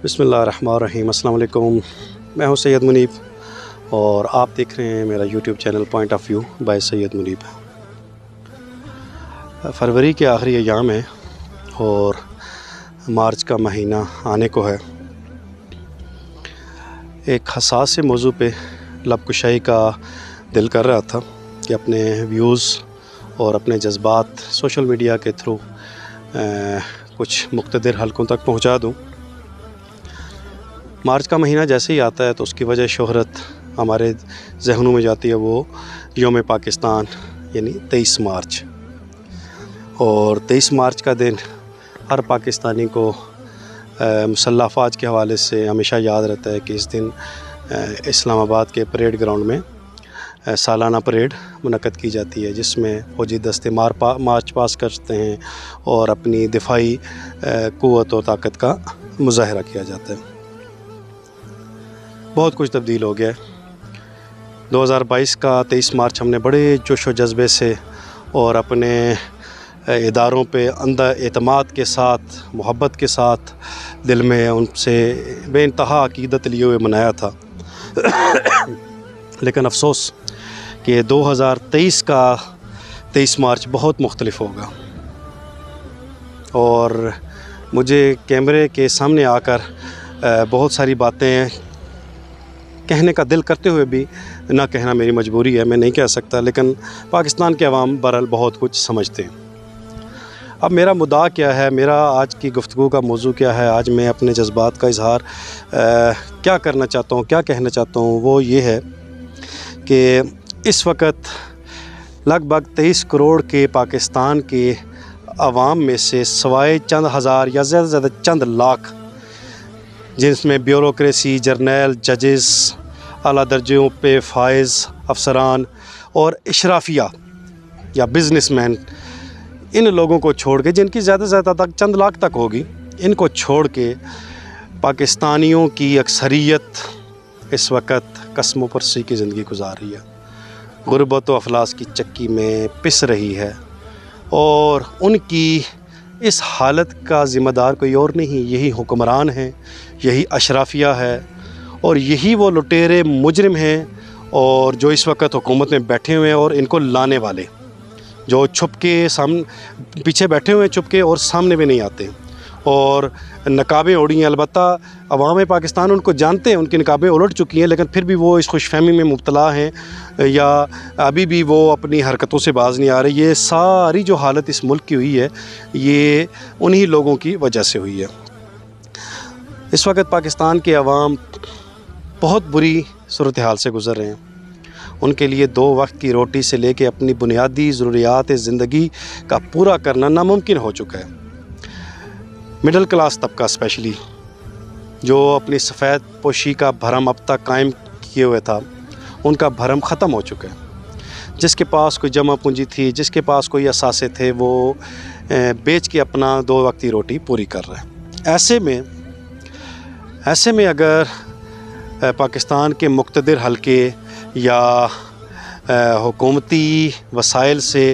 بسم اللہ الرحمن الرحیم۔ السلام علیکم، میں ہوں سید منیب اور آپ دیکھ رہے ہیں میرا YouTube channel point of view by Syed Munib. فروری کے آخری ایام ہیں اور مارچ کا مہینہ آنے کو ہے۔ ایک حساس سے موضوع پہ لب کشائی کا دل کر رہا تھا کہ اپنے ویوز اور اپنے جذبات سوشل میڈیا کے تھرو کچھ مقتدر حلقوں تک پہنچا دوں۔ مارچ کا مہینہ جیسے ہی آتا ہے تو اس کی وجہ شہرت ہمارے ذہنوں میں جاتی ہے، وہ یوم پاکستان یعنی 23 مارچ۔ اور 23 مارچ کا دن ہر پاکستانی کو مسلح افواج کے حوالے سے ہمیشہ یاد رہتا ہے کہ اس دن اسلام آباد کے پریڈ گراؤنڈ میں سالانہ پریڈ منعقد کی جاتی ہے، جس میں فوجی دستے مارچ پاس کرتے ہیں اور اپنی دفاعی قوت و طاقت کا مظاہرہ کیا جاتا ہے۔ بہت کچھ تبدیل ہو گیا ہے۔ 2022 کا 23 مارچ ہم نے بڑے جوش و جذبے سے اور اپنے اداروں پہ اندھا اعتماد کے ساتھ، محبت کے ساتھ، دل میں ان سے بے انتہا عقیدت لیے ہوئے منایا تھا۔ لیکن افسوس کہ 2023 کا 23 مارچ بہت مختلف ہوگا، اور مجھے کیمرے کے سامنے آ کر بہت ساری باتیں کہنے کا دل کرتے ہوئے بھی نہ کہنا میری مجبوری ہے، میں نہیں کہہ سکتا، لیکن پاکستان کے عوام بہرحال بہت کچھ سمجھتے ہیں۔ اب میرا مدعا کیا ہے، میرا آج کی گفتگو کا موضوع کیا ہے، آج میں اپنے جذبات کا اظہار کیا کرنا چاہتا ہوں، کیا کہنا چاہتا ہوں، وہ یہ ہے کہ اس وقت لگ بھگ 23 کروڑ کے پاکستان کے عوام میں سے سوائے چند ہزار یا زیادہ سے زیادہ چند لاکھ، جس میں بیوروکریسی، جرنیل، ججز، اعلیٰ درجوں پہ فائز افسران اور اشرافیہ یا بزنس مین، ان لوگوں کو چھوڑ کے، جن کی زیادہ سے زیادہ تک چند لاکھ تک ہوگی، ان کو چھوڑ کے پاکستانیوں کی اکثریت اس وقت قسم و پرسی کی زندگی گزار رہی ہے، غربت و افلاس کی چکی میں پس رہی ہے، اور ان کی اس حالت کا ذمہ دار کوئی اور نہیں، یہی حکمران ہیں، یہی اشرافیہ ہے، اور یہی وہ لٹیرے مجرم ہیں اور جو اس وقت حکومت میں بیٹھے ہوئے ہیں، اور ان کو لانے والے جو چھپ کے سامنے پیچھے بیٹھے ہوئے ہیں، چھپ کے، اور سامنے بھی نہیں آتے، اور نقابیں اوڑھی ہیں۔ البتہ عوام پاکستان ان کو جانتے ہیں، ان کی نقابیں الٹ چکی ہیں، لیکن پھر بھی وہ اس خوش فہمی میں مبتلا ہیں یا ابھی بھی وہ اپنی حرکتوں سے باز نہیں آ رہے۔ یہ ساری جو حالت اس ملک کی ہوئی ہے، یہ انہی لوگوں کی وجہ سے ہوئی ہے۔ اس وقت پاکستان کے عوام بہت بری صورتحال سے گزر رہے ہیں۔ ان کے لیے 2 وقت کی روٹی سے لے کے اپنی بنیادی ضروریات زندگی کا پورا کرنا ناممکن ہو چکا ہے۔ مڈل کلاس طبقہ اسپیشلی، جو اپنی سفید پوشی کا بھرم اب تک قائم کیے ہوئے تھا، ان کا بھرم ختم ہو چکا ہے۔ جس کے پاس کوئی جمع پونجی تھی، جس کے پاس کوئی اثاثے تھے، وہ بیچ کے اپنا 2 وقت کی روٹی پوری کر رہے ہیں۔ ایسے میں اگر پاکستان کے مقتدر حلقے یا حکومتی وسائل سے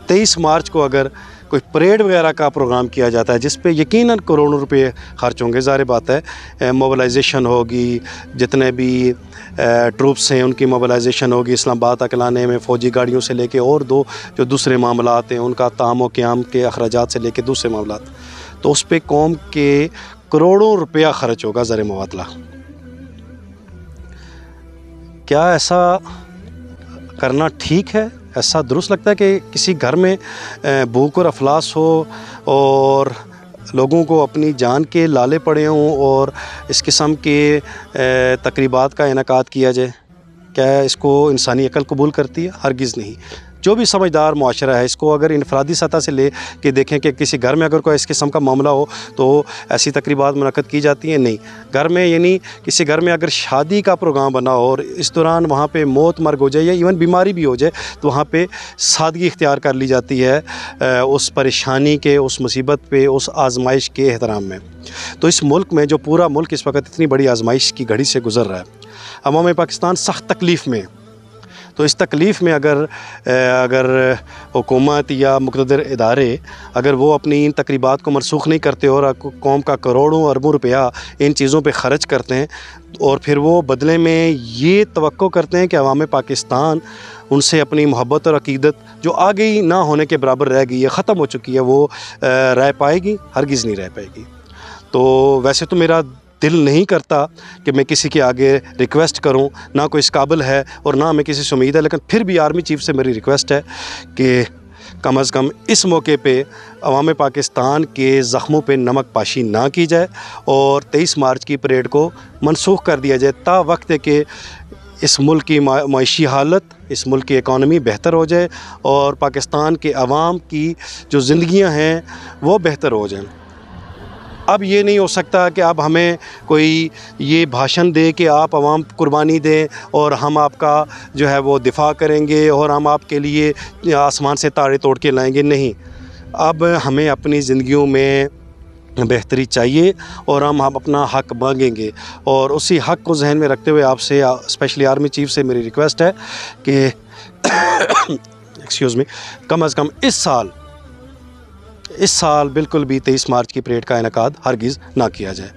23 مارچ کو اگر کوئی پریڈ وغیرہ کا پروگرام کیا جاتا ہے، جس پہ یقیناً کروڑوں روپے خرچ ہوں گے، ظاہر بات ہے، موبلائزیشن ہوگی، جتنے بھی ٹروپس ہیں ان کی موبلائزیشن ہوگی اسلام آباد تک لانے میں، فوجی گاڑیوں سے لے کے، اور جو دوسرے معاملات ہیں ان کا طعام و قیام کے اخراجات سے لے کے دوسرے معاملات، تو اس پہ قوم کے کروڑوں روپیہ خرچ ہوگا زر مبادلہ۔ کیا ایسا کرنا ٹھیک ہے؟ ایسا درست لگتا ہے کہ کسی گھر میں بھوک اور افلاس ہو اور لوگوں کو اپنی جان کے لالے پڑے ہوں اور اس قسم کے تقریبات کا انعقاد کیا جائے؟ کیا اس کو انسانی عقل قبول کرتی ہے؟ ہرگز نہیں۔ جو بھی سمجھدار معاشرہ ہے، اس کو اگر انفرادی سطح سے لے کے دیکھیں کہ کسی گھر میں اگر کوئی اس قسم کا معاملہ ہو تو ایسی تقریبات منعقد کی جاتی ہیں؟ نہیں۔ گھر میں، یعنی کسی گھر میں اگر شادی کا پروگرام بنا ہو اور اس دوران وہاں پہ موت مرگ ہو جائے یا ایون بیماری بھی ہو جائے، تو وہاں پہ سادگی اختیار کر لی جاتی ہے اس پریشانی کے، اس مصیبت پہ، اس آزمائش کے احترام میں۔ تو اس ملک میں، جو پورا ملک اس وقت اتنی بڑی آزمائش کی گھڑی سے گزر رہا ہے، عوام پاکستان سخت تکلیف میں، تو اس تکلیف میں اگر حکومت یا مقتدر ادارے اگر وہ اپنی ان تقریبات کو منسوخ نہیں کرتے اور قوم کا کروڑوں اربوں روپیہ ان چیزوں پہ خرچ کرتے ہیں اور پھر وہ بدلے میں یہ توقع کرتے ہیں کہ عوام پاکستان ان سے اپنی محبت اور عقیدت جو آگے نہ ہونے کے برابر رہ گئی ہے، ختم ہو چکی ہے، وہ رہ پائے گی؟ ہرگز نہیں رہ پائے گی۔ تو ویسے تو میرا دل نہیں کرتا کہ میں کسی کے آگے ریکویسٹ کروں، نہ کوئی اس قابل ہے اور نہ میں کسی سے امید ہے، لیکن پھر بھی آرمی چیف سے میری ریکویسٹ ہے کہ کم از کم اس موقع پہ عوام پاکستان کے زخموں پہ نمک پاشی نہ کی جائے اور 23 مارچ کی پریڈ کو منسوخ کر دیا جائے، تا وقت ہے کہ اس ملک کی معاشی حالت، اس ملک کی اکانومی بہتر ہو جائے اور پاکستان کے عوام کی جو زندگیاں ہیں وہ بہتر ہو جائیں۔ اب یہ نہیں ہو سکتا کہ اب ہمیں کوئی یہ بھاشن دے کہ آپ عوام قربانی دیں اور ہم آپ کا جو ہے وہ دفاع کریں گے اور ہم آپ کے لیے آسمان سے تارے توڑ کے لائیں گے۔ نہیں، اب ہمیں اپنی زندگیوں میں بہتری چاہیے اور ہم اپنا حق مانگیں گے، اور اسی حق کو ذہن میں رکھتے ہوئے آپ سے اسپیشلی آرمی چیف سے میری ریکویسٹ ہے کہ کم از کم اس سال بالکل بھی 23 مارچ کی پریڈ کا انعقاد ہرگز نہ کیا جائے۔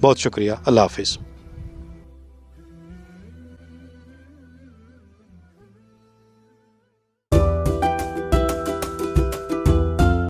بہت شکریہ، اللہ حافظ۔